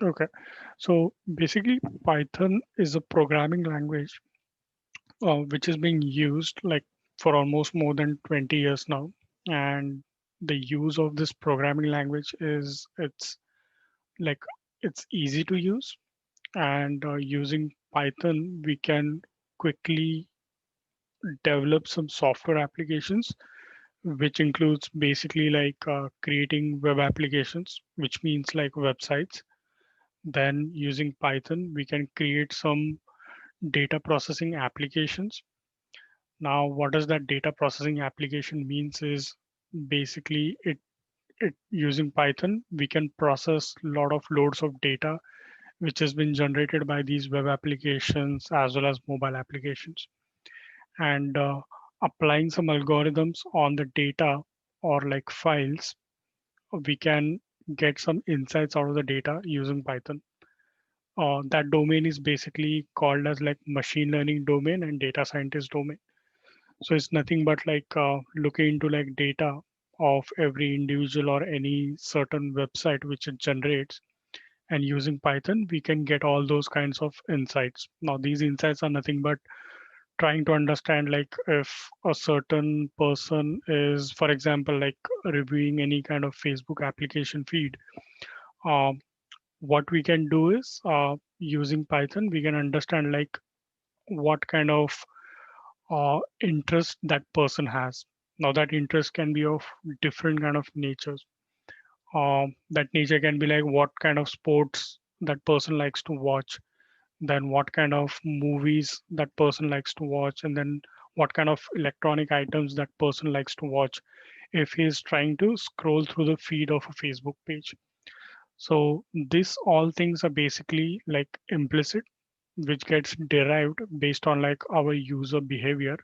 Okay. So basically, Python is a programming language which is being used like for almost more than 20 years now. And the use of this programming language is like it's easy to use. And using Python, we can quickly develop some software applications, which includes basically like creating web applications, which means like websites. Then using Python, we can create some data processing applications. Now, what does that data processing application means is basically it using Python, we can process a lot of loads of data which has been generated by these web applications as well as mobile applications. And applying some algorithms on the data or like files, we can get some insights out of the data using Python. That domain is basically called as like machine learning domain and data scientist domain. So it's nothing but like looking into like data of every individual or any certain website which it generates. And using Python, we can get all those kinds of insights. Now, these insights are nothing but trying to understand like if a certain person is, for example, like reviewing any kind of Facebook application feed. Um, what we can do is using Python, we can understand like what kind of interest that person has. Now that interest can be of different kind of natures. That nature can be like what kind of sports that person likes to watch, then what kind of movies that person likes to watch, and then what kind of electronic items that person likes to watch if he's trying to scroll through the feed of a Facebook page. So this all things are basically like implicit, which gets derived based on like our user behavior,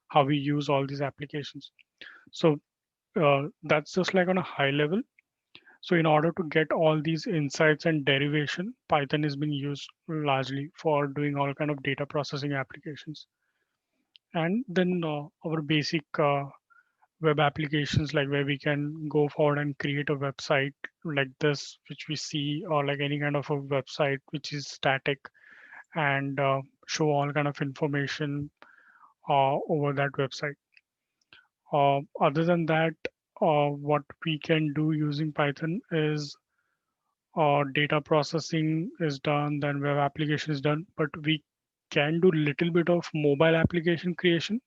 how we use all these applications. So that's just like on a high level. So in order to get all these insights and derivation, Python is being used largely for doing all kind of data processing applications. And then our basic web applications, like where we can go forward and create a website like this, which we see, or like any kind of a website which is static and show all kind of information over that website. Other than that, what we can do using Python is data processing is done, then web application is done, but we can do little bit of mobile application creation,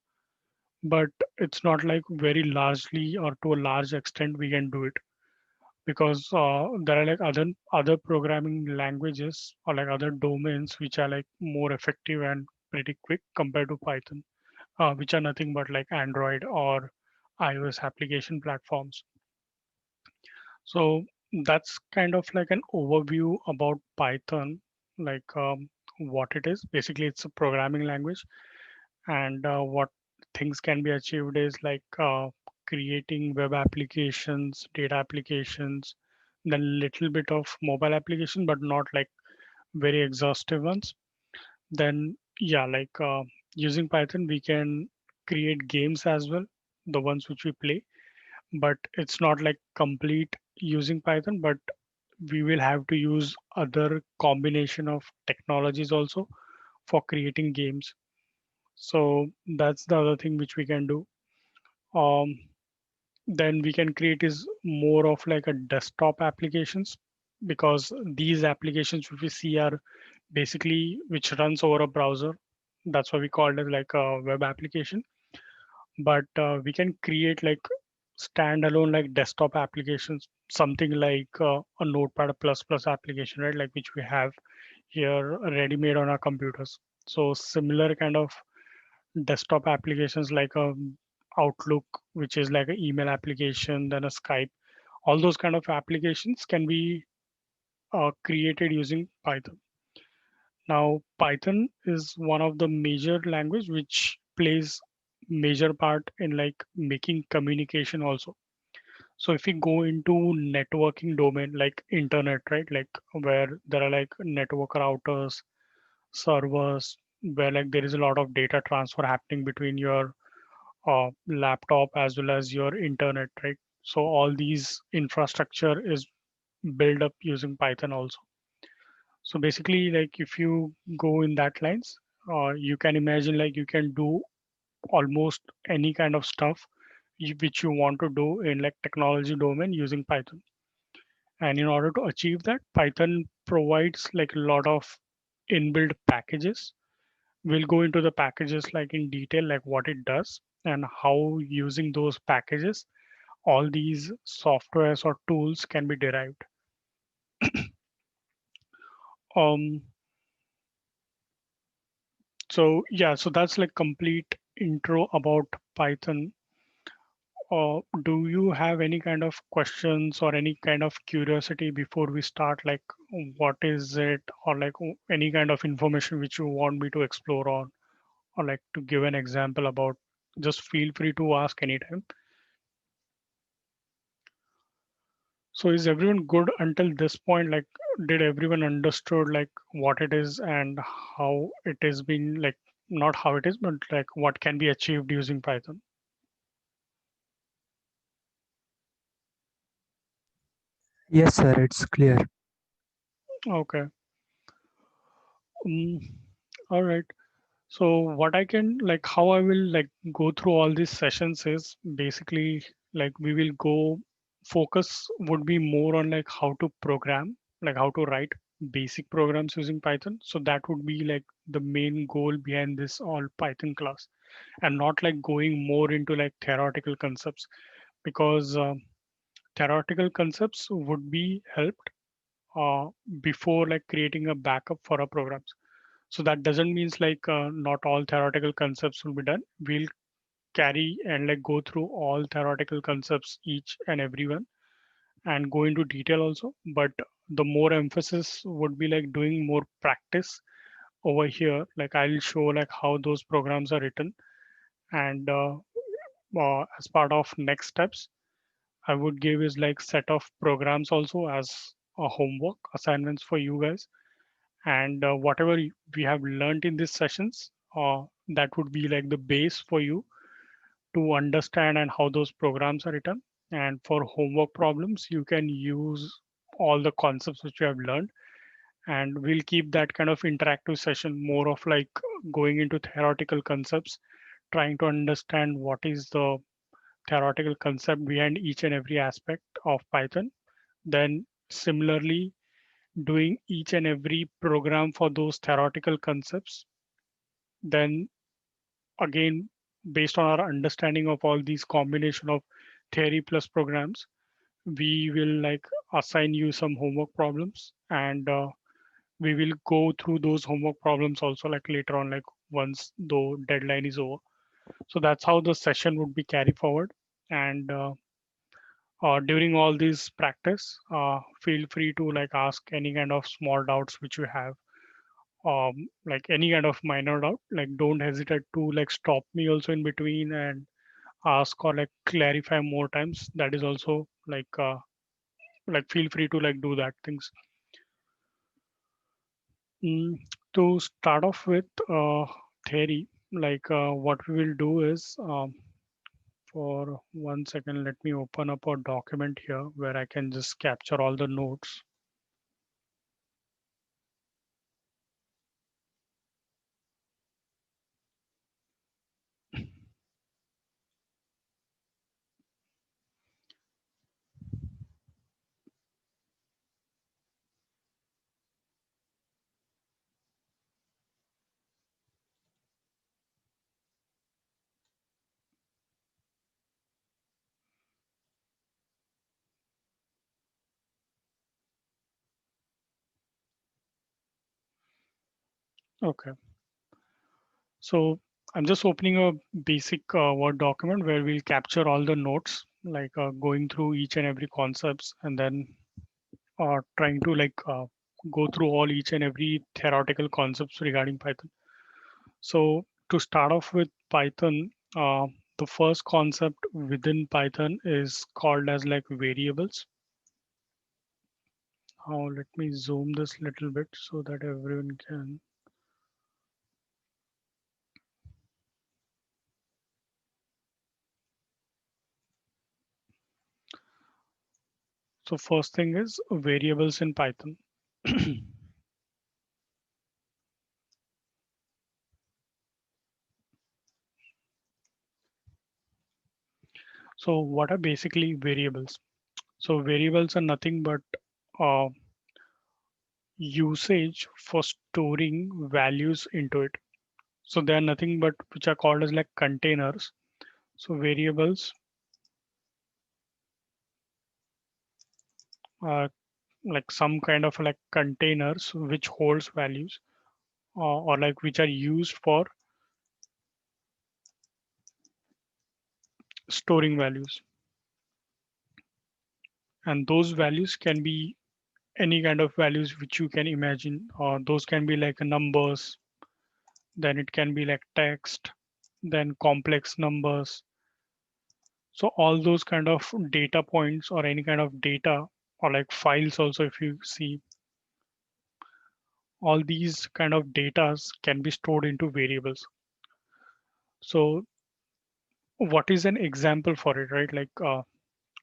but it's not like very largely or to a large extent we can do it because there are like other programming languages or like other domains which are like more effective and pretty quick compared to Python, which are nothing but like Android or iOS application platforms. So that's kind of like an overview about Python, like what it is. Basically, it's a programming language, and what things can be achieved is like creating web applications, data applications, then little bit of mobile application, but not like very exhaustive ones. Then yeah, like using Python, we can create games as well, the ones which we play, but it's not like complete using Python, but we will have to use other combination of technologies also for creating games. So that's the other thing which we can do. Um, then we can create is more of like a desktop applications because these applications which we see are basically which runs over a browser. That's why we call it like a web application. But we can create like standalone like desktop applications, something like a Notepad plus plus application, right? Like which we have here ready made on our computers. So similar kind of desktop applications like a Outlook, which is like an email application, then a Skype. All those kind of applications can be created using Python. Now, Python is one of the major language which plays major part in like making communication also. So if we go into networking domain like internet, right? Like where there are like network routers, servers, where like there is a lot of data transfer happening between your laptop as well as your internet, right? So all these infrastructure is built up using Python also. So basically, like if you go in that lines, you can imagine like you can do almost any kind of stuff which you want to do in like technology domain using Python. And in order to achieve that, Python provides like a lot of inbuilt packages. We'll go into the packages like in detail, like what it does and how using those packages, all these softwares or tools can be derived. Um, so yeah, so that's like complete intro about Python. Do you have any kind of questions or any kind of curiosity before we start? Like, what is it, or like any kind of information which you want me to explore on, or like to give an example about? Just feel free to ask anytime. So, is everyone good until this point? Like, did everyone understood like what it is and how it is being like not how it is, but like what can be achieved using Python? Yes, sir, it's clear. Okay. Um, all right. So what I can like how I will like go through all these sessions is basically like we will go focus would be more on like how to program, like how to write basic programs using Python. So that would be like the main goal behind this all Python class, and not like going more into like theoretical concepts, because theoretical concepts would be helped uh, before like creating a backup for our programs. So that doesn't means like not all theoretical concepts will be done. We'll carry and like go through all theoretical concepts, each and every one, and go into detail also. But the more emphasis would be like doing more practice over here. Like I'll show like how those programs are written, and as part of next steps, I would give is like set of programs also as a homework assignments for you guys, and whatever we have learned in these sessions, that would be like the base for you to understand and how those programs are written. And for homework problems you can use all the concepts which you have learned, and we'll keep that kind of interactive session more of like going into theoretical concepts, trying to understand what is the theoretical concept behind each and every aspect of Python, then similarly doing each and every program for those theoretical concepts. Then again, based on our understanding of all these combination of theory plus programs, we will like assign you some homework problems, and we will go through those homework problems also like later on, like once the deadline is over. So that's how the session would be carried forward. And during all this practice, feel free to like ask any kind of small doubts which you have, like any kind of minor doubt. Like don't hesitate to like stop me also in between and ask or like clarify more times. That is also like feel free to like do that things. Mm, to start off with theory, like what we will do is, for 1 second, let me open up a document here where I can just capture all the notes. Okay, so I'm just opening a basic Word document where we'll capture all the notes, like going through each and every concepts, and then trying to like go through all each and every theoretical concepts regarding Python. So to start off with Python, the first concept within Python is called as like variables. Now let me zoom this little bit so that everyone can. So first thing is variables in Python. So what are basically variables? So variables are nothing but uh, usage for storing values into it. So they are nothing but which are called as like containers. So variables are like some kind of like containers which holds values or like which are used for storing values. And those values can be any kind of values which you can imagine. Those can be like numbers, then it can be like text, then complex numbers. So all those kind of data points or any kind of data or like files also, if you see, all these kind of datas can be stored into variables. So what is an example for it, right? Like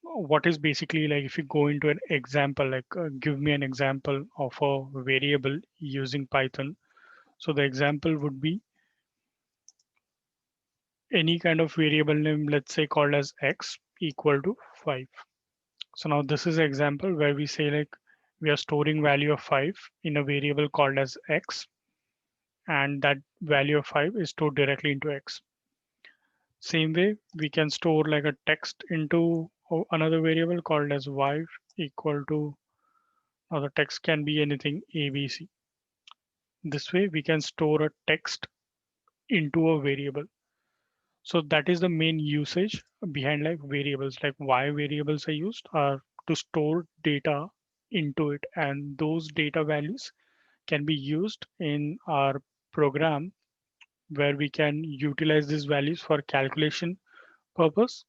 what is basically like if you go into an example, like give me an example of a variable using Python. So the example would be any kind of variable name, let's say called as x equal to 5. So now this is an example where we say like we are storing value of 5 in a variable called as x, and that value of 5 is stored directly into x. Same way, we can store like a text into another variable called as y equal to, now the text can be anything ABC. This way we can store a text into a variable. So that is the main usage behind like variables, like why variables are used are to store data into it. And those data values can be used in our program where we can utilize these values for calculation purpose,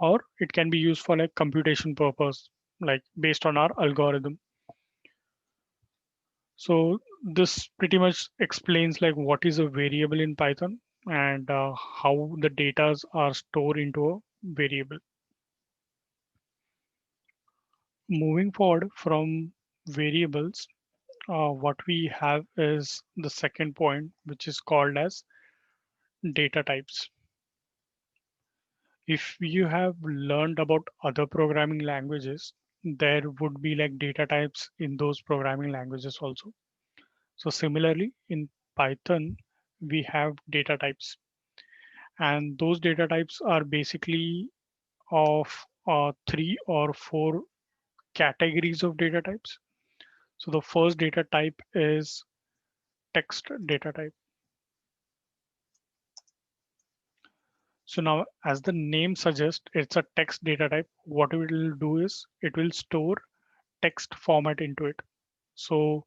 or it can be used for like computation purpose, like based on our algorithm. So this pretty much explains like what is a variable in Python and how the data are stored into a variable. Moving forward from variables, what we have is the second point, which is called as data types. If you have learned about other programming languages, there would be like data types in those programming languages also. So similarly, in Python, we have data types, and those data types are basically of three or four categories of data types. So the first data type is text data type. So now, as the name suggests, it's a text data type. What it will do is it will store text format into it. So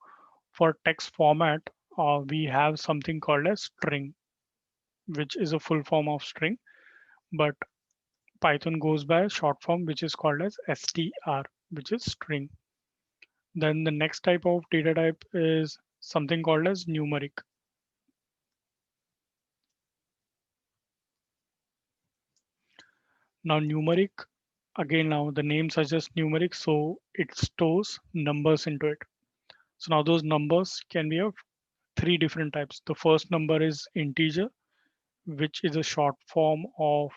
for text format, we have something called as string, which is a full form of string, but Python goes by a short form, which is called as str, which is string. Then the next type of data type is something called as numeric. Now numeric, again, now the name suggests numeric, so it stores numbers into it. So now those numbers can be of three different types. The first number is integer, which is a short form of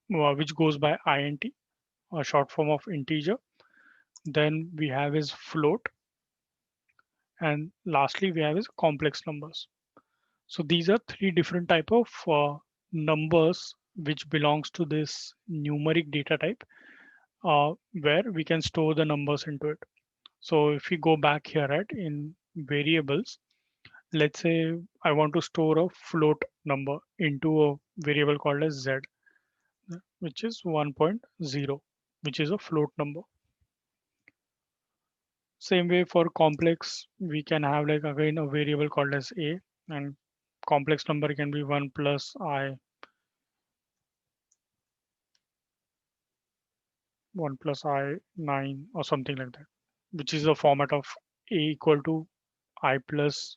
which goes by int, a short form of integer. Then we have is float, and lastly we have is complex numbers. So these are three different type of numbers which belongs to this numeric data type, where we can store the numbers into it. So if we go back here at in variables, let's say I want to store a float number into a variable called as z, which is 1.0, which is a float number. Same way for complex, we can have like again a variable called as a, and complex number can be 1 plus I, 1 plus I 9 or something like that, which is the format of a equal to I plus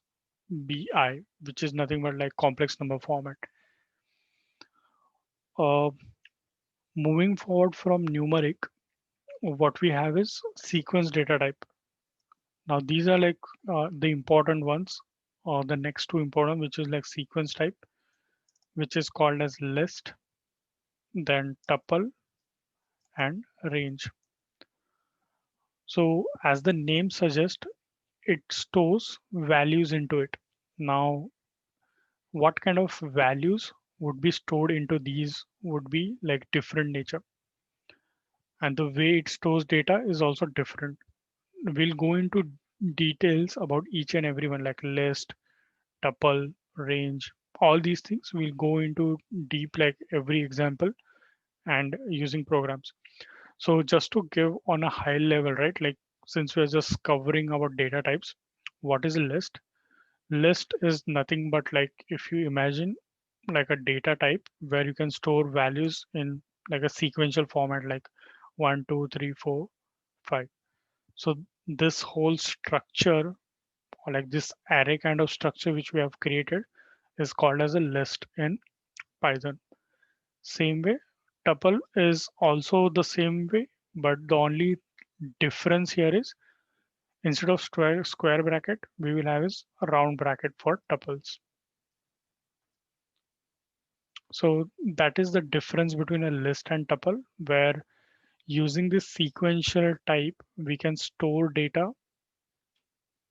bi, which is nothing but like complex number format. Uh, Moving forward from numeric, what we have is sequence data type. Now these are like the important ones, or the next two important, which is like sequence type, which is called as list, then tuple and range. So as the name suggests, it stores values into it. Now, what kind of values would be stored into these would be like different nature, and the way it stores data is also different. We'll go into details about each and every one, like list, tuple, range, all these things. We'll go into deep, like every example and using programs. So just to give on a high level, right? Like since we're just covering our data types, what is a list? List is nothing but like if you imagine like a data type where you can store values in like a sequential format, like 1, 2, 3, 4, 5. So this whole structure, or like this array kind of structure which we have created, is called as a list in Python. Same way, tuple is also the same way, but the only difference here is instead of square bracket, we will have is a round bracket for tuples. So that is the difference between a list and tuple, where using this sequential type, we can store data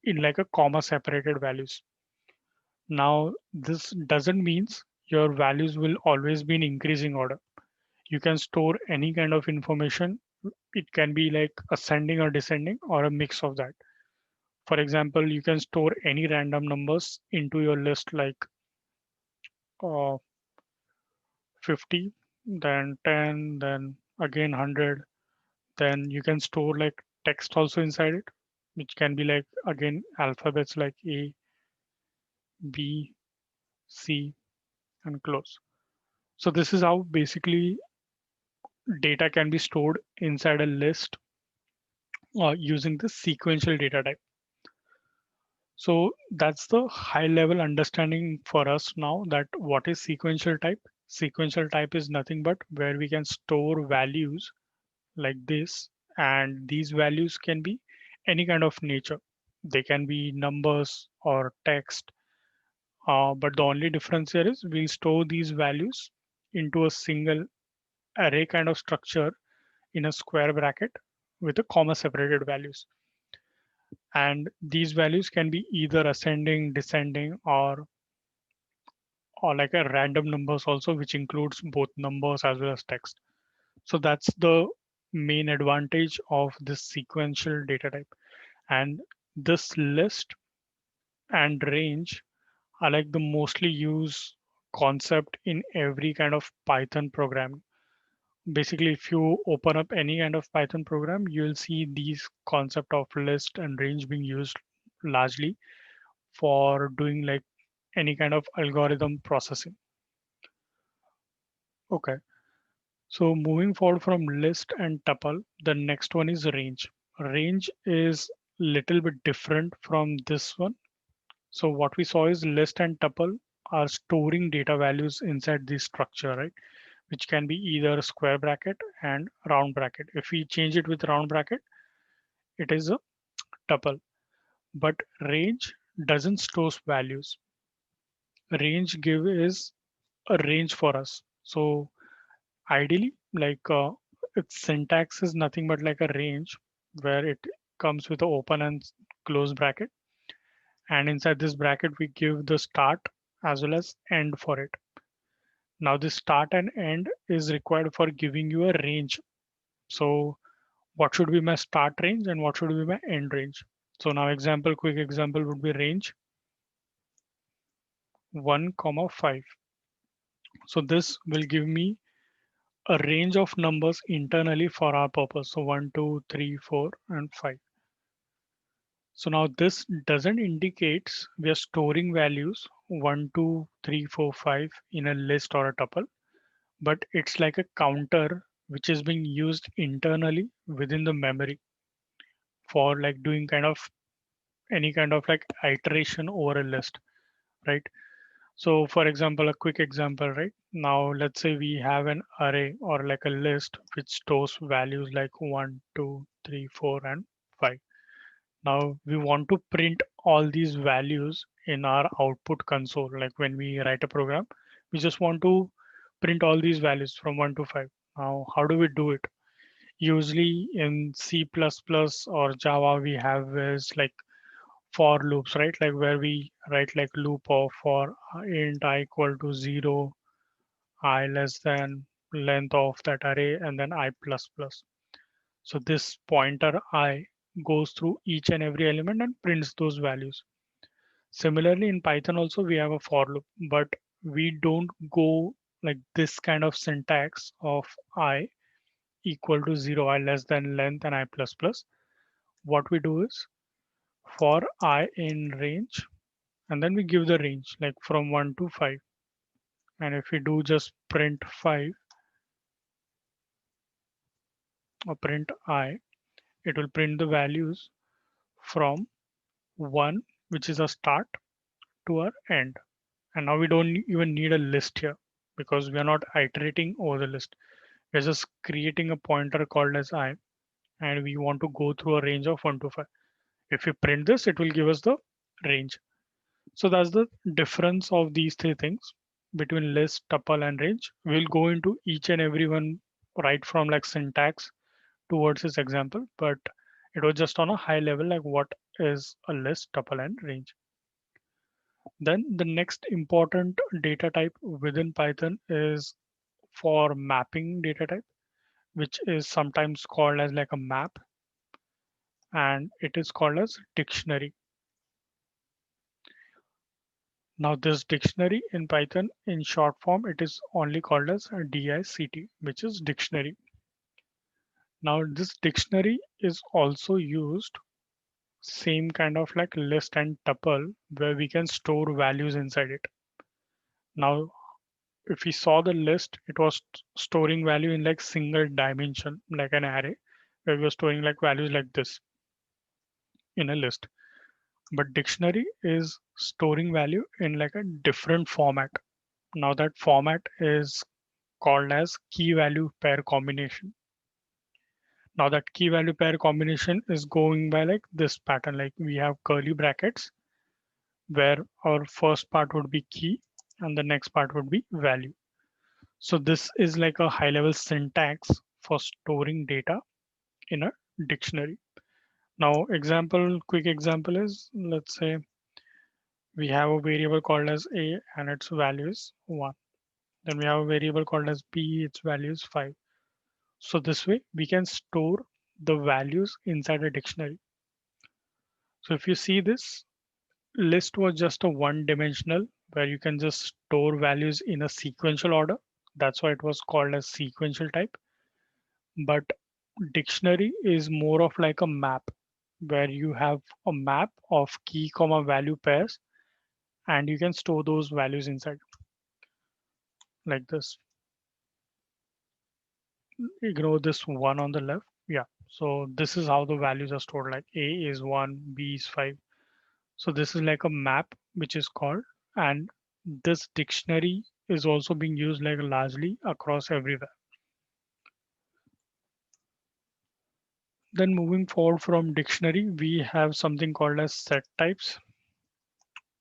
in like a comma separated values. Now, this doesn't means your values will always be in increasing order. You can store any kind of information. It can be like ascending or descending or a mix of that. For example, you can store any random numbers into your list like uh, 50, then 10, then again 100. Then you can store like text also inside it, which can be like again alphabets like A, B, C, and close. So this is how basically data can be stored inside a list using the sequential data type. So that's the high level understanding for us now that what is sequential type. Sequential type is nothing but where we can store values like this, and these values can be any kind of nature. They can be numbers or text, but the only difference here is we'll store these values into a single array kind of structure in a square bracket with a comma separated values. And these values can be either ascending, descending, or like a random numbers also, which includes both numbers as well as text. So that's the main advantage of this sequential data type. And this list and range are like the mostly used concept in every kind of Python program. Basically, if you open up any kind of Python program, you'll see these concept of list and range being used largely for doing like any kind of algorithm processing. Okay, so moving forward from list and tuple, the next one is range. Range is little bit different from this one. So what we saw is list and tuple are storing data values inside this structure, right? Which can be either square bracket and round bracket. If we change it with round bracket, it is a tuple. But range doesn't store values. Range give is a range for us. So ideally, like its syntax is nothing but like a range where it comes with an open and close bracket. And inside this bracket, we give the start as well as end for it. Now this start and end is required for giving you a range. So what should be my start range and what should be my end range? So now quick example would be range 1, comma 5. So this will give me a range of numbers internally for our purpose. So 1, 2, 3, 4, and 5. So now this doesn't indicate we are storing values 1, 2, 3, 4, 5 in a list or a tuple, but it's like a counter which is being used internally within the memory for like doing kind of any kind of like iteration over a list, right? So for example, a quick example, right? Now let's say we have an array or like a list which stores values like 1, 2, 3, 4, and 5. Now we want to print all these values in our output console. Like when we write a program, we just want to print all these values from 1 to 5. Now, how do we do it? Usually in C++ or Java, we have is like for loops, right? Like where we write like loop of for int I equal to 0, I less than length of that array, and then I plus plus. So this pointer I goes through each and every element and prints those values. Similarly, in Python also we have a for loop, but we don't go like this kind of syntax of I equal to 0, I less than length and I plus plus. What we do is for I in range, and then we give the range like from 1 to 5. And if we do just print 5 or print I, it will print the values from 1, which is a start, to our end. And now we don't even need a list here because we are not iterating over the list. We're just creating a pointer called as I, and we want to go through a range of 1 to 5. If we print this, it will give us the range. So that's the difference of these three things between list, tuple, and range. We'll go into each and every one right from like syntax towards this example, but it was just on a high level like what is a list, tuple, and range. Then the next important data type within Python is for mapping data type, which is sometimes called as like a map, and it is called as dictionary. Now this dictionary in Python in short form, it is only called as a DICT, which is dictionary. Now this dictionary is also used same kind of like list and tuple where we can store values inside it. Now if we saw the list, it was storing value in like single dimension, like an array, where we were storing like values like this in a list. But dictionary is storing value in like a different format. Now that format is called as key value pair combination. Now that key value pair combination is going by like this pattern, like we have curly brackets where our first part would be key and the next part would be value. So this is like a high level syntax for storing data in a dictionary. Now quick example is, let's say we have a variable called as a and its value is 1. Then we have a variable called as b, its value is 5. So this way we can store the values inside a dictionary. So if you see this list was just a one dimensional where you can just store values in a sequential order. That's why it was called as sequential type. But dictionary is more of like a map where you have a map of key comma value pairs and you can store those values inside like this. Ignore this one on the left. Yeah. So this is how the values are stored, like A is 1, B is 5. So this is like a map which is called, and this dictionary is also being used like largely across everywhere. Then moving forward from dictionary, we have something called as set types,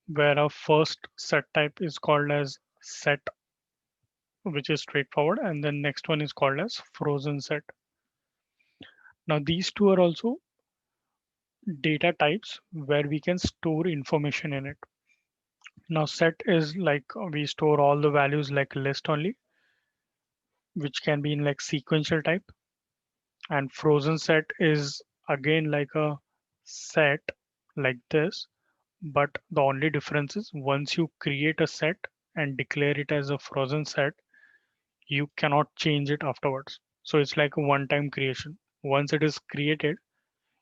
where our first set type is called as set, which is straightforward, and then next one is called as frozen set. Now these two are also data types where we can store information in it. Now set is like we store all the values like list only, which can be in like sequential type. And frozen set is again like a set like this, but the only difference is once you create a set and declare it as a frozen set, you cannot change it afterwards. So it's like a one-time creation. Once it is created,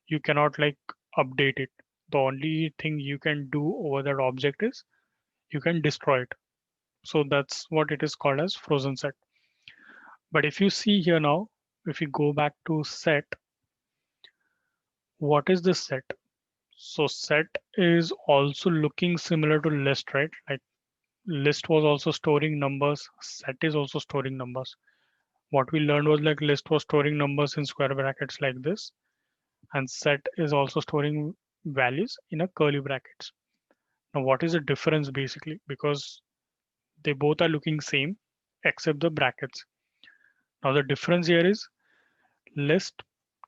you cannot like update it. The only thing you can do over that object is you can destroy it. So that's what it is called as frozen set. But if you see here now, if you go back to set, what is this set? So set is also looking similar to list, right? Like list was also storing numbers, set is also storing numbers. What we learned was like list was storing numbers in square brackets like this, and set is also storing values in a curly brackets. Now, what is the difference basically? Because they both are looking same, except the brackets. Now the difference here is list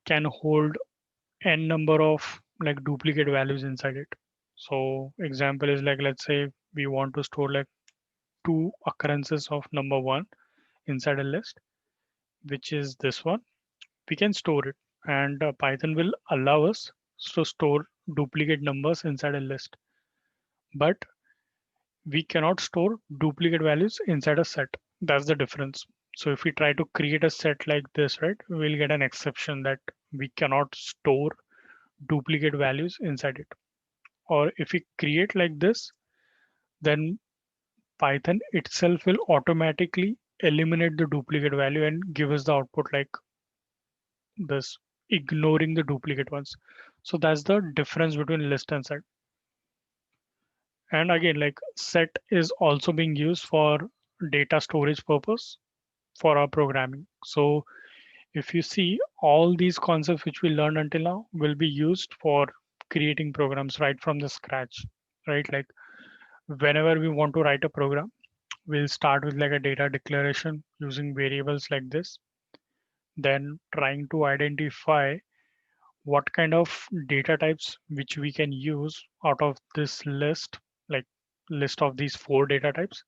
can hold n number of like duplicate values inside it. So example is like, let's say we want to store like two occurrences of number one inside a list, which is this one. We can store it, and Python will allow us to store duplicate numbers inside a list, but we cannot store duplicate values inside a set. That's the difference. So if we try to create a set like this, right, we'll get an exception that we cannot store duplicate values inside it. Or if we create like this, then Python itself will automatically eliminate the duplicate value and give us the output like this, ignoring the duplicate ones. So that's the difference between list and set. And again, like set is also being used for data storage purpose for our programming. So if you see, all these concepts which we learned until now will be used for creating programs right from the scratch, right? Like whenever we want to write a program, we'll start with like a data declaration using variables like this, then trying to identify what kind of data types which we can use out of this list, like list of these four data types,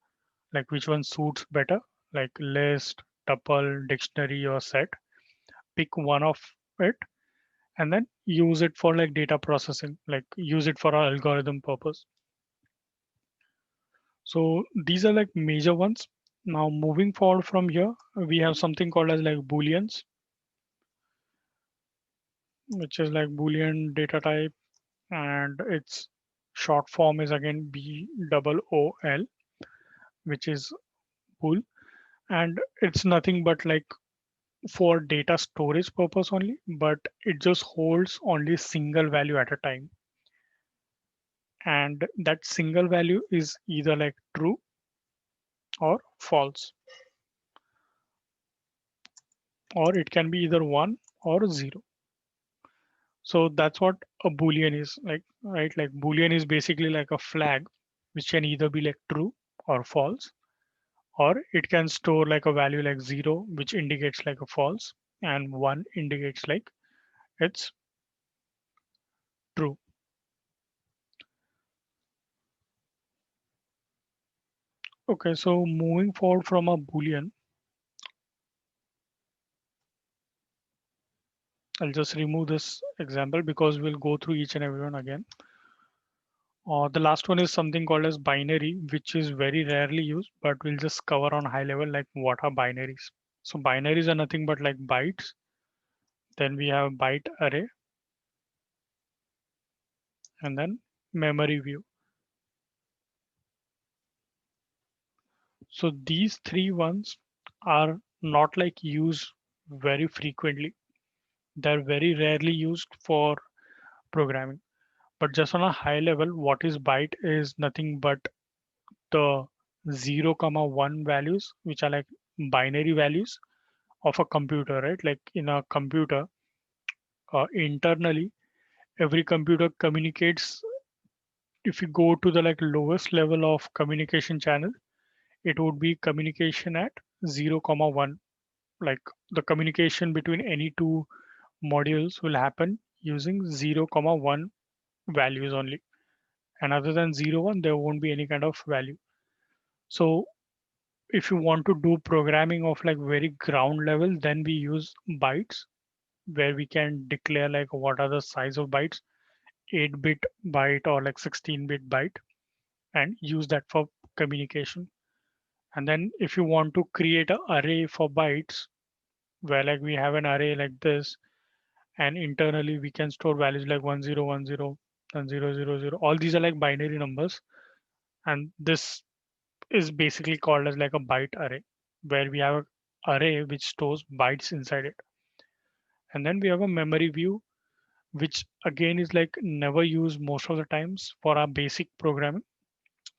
like which one suits better, like list, tuple, dictionary, or set. Pick one of it and then use it for like data processing, like use it for our algorithm purpose. So these are like major ones. Now moving forward from here, we have something called as like booleans, which is like boolean data type, and its short form is again BOOL, which is bool, and it's nothing but like for data storage purpose only, but it just holds only single value at a time, and that single value is either like true or false, or it can be either 1 or 0. So that's what a boolean is like, right? Like boolean is basically like a flag which can either be like true or false, or it can store like a value like 0 which indicates like a false, and 1 indicates like it's true. Okay, so moving forward from a boolean, I'll just remove this example because we'll go through each and every one again. The last one is something called as binary, which is very rarely used, but we'll just cover on high level like what are binaries. So binaries are nothing but like bytes. Then we have byte array, and then memory view. So these three ones are not like used very frequently. They're very rarely used for programming. But just on a high level, what is byte is nothing but the 0, comma 1 values, which are like binary values of a computer, right? Like in a computer, internally, every computer communicates. If you go to the like lowest level of communication channel, it would be communication at 0, comma 1. Like the communication between any two modules will happen using 0, comma 1 values only. And other than 0, 1, there won't be any kind of value. So if you want to do programming of like very ground level, then we use bytes, where we can declare like what are the size of bytes, 8-bit byte or like 16-bit byte, and use that for communication. And then if you want to create an array for bytes, where like we have an array like this, and internally we can store values like 1010 and 000. All these are like binary numbers, and this is basically called as like a byte array, where we have an array which stores bytes inside it. And then we have a memory view, which again is like never used most of the times for our basic programming.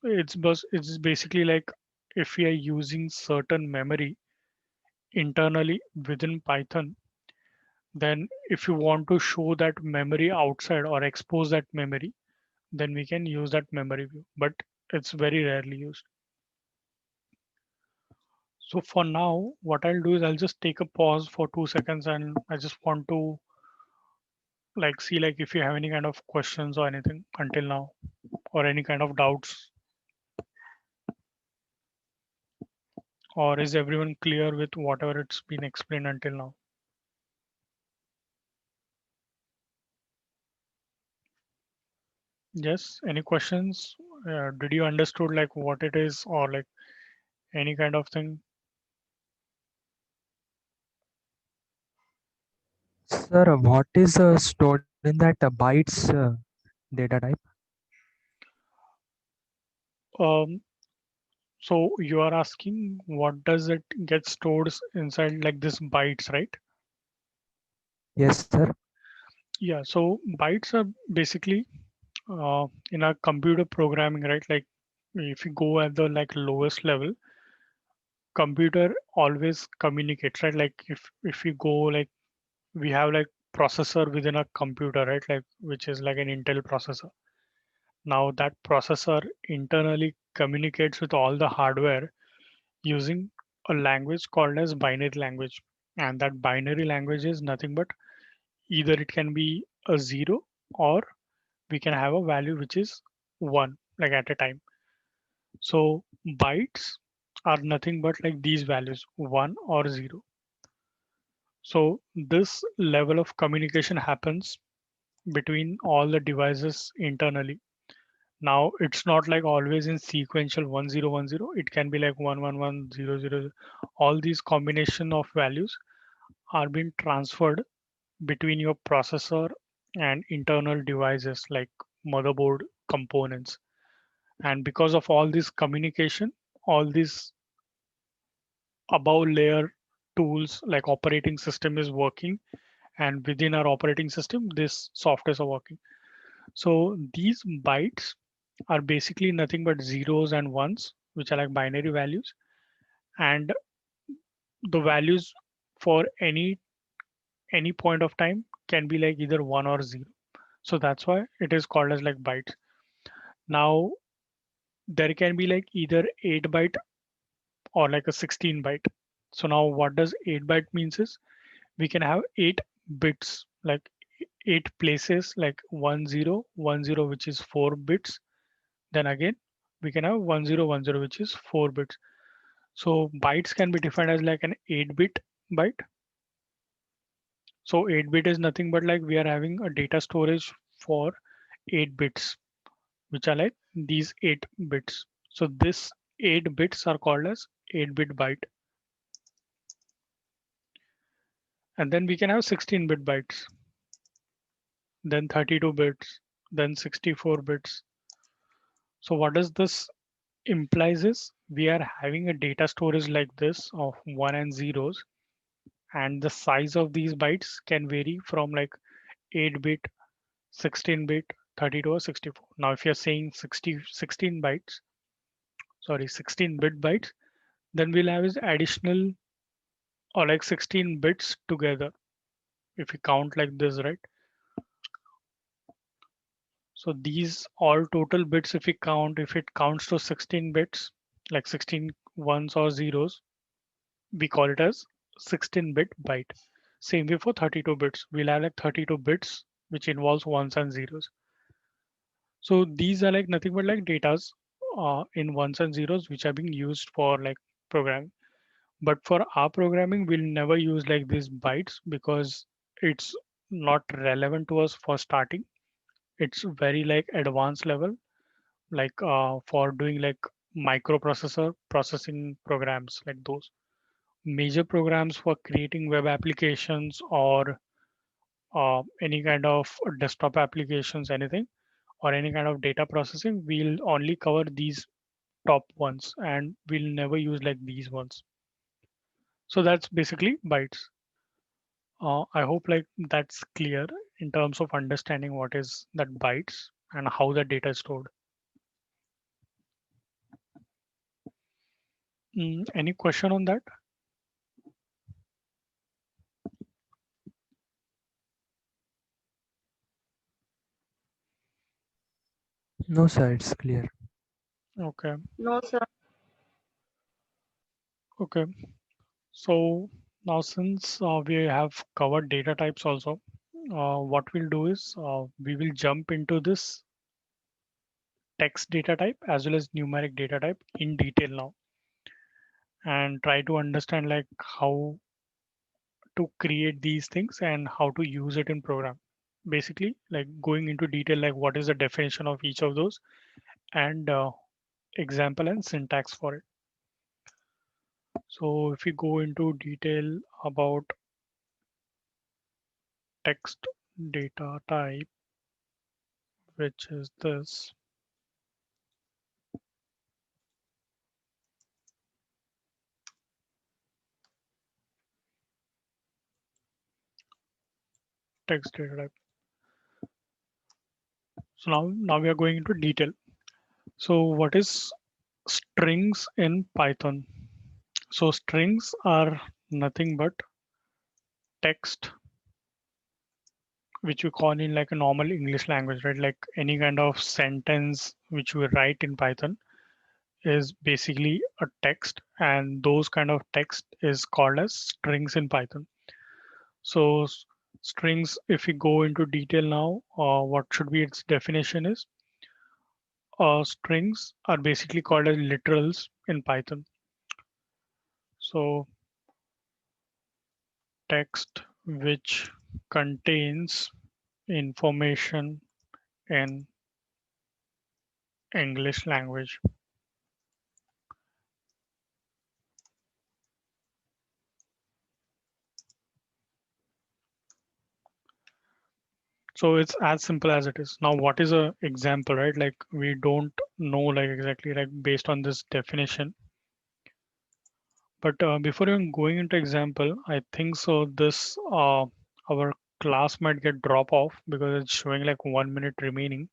It's basically like if we are using certain memory internally within Python, then if you want to show that memory outside or expose that memory, then we can use that memory view, but it's very rarely used. So for now, what I'll do is I'll just take a pause for 2 seconds and I just want to like see like if you have any kind of questions or anything until now or any kind of doubts, or is everyone clear with whatever it's been explained until now? Yes, any questions? Did you understood like what it is or like any kind of thing? Sir, what is stored in that bytes data type? Um, so you are asking what does it get stored inside like this bytes, right? Yes, sir. Yeah, so bytes are basically in our computer programming, right? Like if you go at the like lowest level, computer always communicates, right? Like if you go like we have like processor within a computer, right? Like which is like an Intel processor. Now that processor internally communicates with all the hardware using a language called as binary language. And that binary language is nothing but either it can be a zero or we can have a value which is one, like at a time. So bytes are nothing but like these values, one or zero. So this level of communication happens between all the devices internally. Now it's not like always in sequential 1010. It can be like 11100. All these combination of values are being transferred between your processor and internal devices like motherboard components. And because of all this communication, all these above layer tools like operating system is working, and within our operating system this softwares are working. So these bytes are basically nothing but zeros and ones, which are like binary values, and the values for any point of time can be like either one or zero. So that's why it is called as like bytes. Now there can be like either 8 byte or like a 16 byte. So now what does 8 byte means is we can have 8 bits, like 8 places, like 1010, which is 4 bits. Then again we can have 1010, which is 4 bits. So bytes can be defined as like an 8-bit byte. So 8-bit is nothing but like we are having a data storage for 8 bits, which are like these 8 bits. So this 8 bits are called as 8-bit byte. And then we can have 16-bit bytes, then 32 bits, then 64 bits. So what does this implies is we are having a data storage like this of one and zeros, and the size of these bytes can vary from like 8-bit, 16-bit, 32 or 64. Now if you're saying 16 bytes, sorry, 16-bit bytes, then we'll have is additional or like 16 bits together if we count like this, right? So these all total bits, if we count, if it counts to 16 bits, like 16 ones or zeros, we call it as 16-bit byte. Same way for 32 bits. We'll have like 32 bits, which involves ones and zeros. So these are like nothing but like datas in ones and zeros, which are being used for like programming. But for our programming, we'll never use like these bytes because it's not relevant to us for starting. It's very like advanced level, like for doing like microprocessor processing programs like those. Major programs for creating web applications or any kind of desktop applications, anything, or any kind of data processing, we'll only cover these top ones and we'll never use like these ones. So that's basically bytes. I hope like that's clear in terms of understanding what is that bytes and how the data is stored. Any question on that? No, sir, it's clear. Okay. No, sir. Okay. So now since we have covered data types also, what we'll do is we will jump into this text data type as well as numeric data type in detail now and try to understand like how to create these things and how to use it in program. Basically, like going into detail, like what is the definition of each of those and example and syntax for it. So if we go into detail about text data type, which is this text data type. So now we are going into detail. So what is strings in Python? So strings are nothing but text which we call in like a normal English language, right? Like any kind of sentence which we write in Python is basically a text, and those kind of text is called as strings in Python. So strings, if we go into detail now, what should be its definition is strings are basically called as literals in Python. So text which contains information in English language. So it's as simple as it is. Now, what is a example, right? Like we don't know like exactly like based on this definition. But before even going into example, I think so this our class might get drop off because it's showing like 1 minute remaining.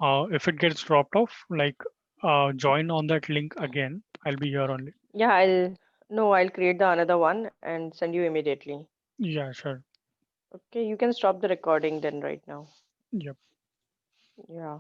If it gets dropped off, like join on that link again. I'll be here only. Yeah, I'll create the another one and send you immediately. Yeah, sure. Okay, you can stop the recording then right now. Yep. Yeah.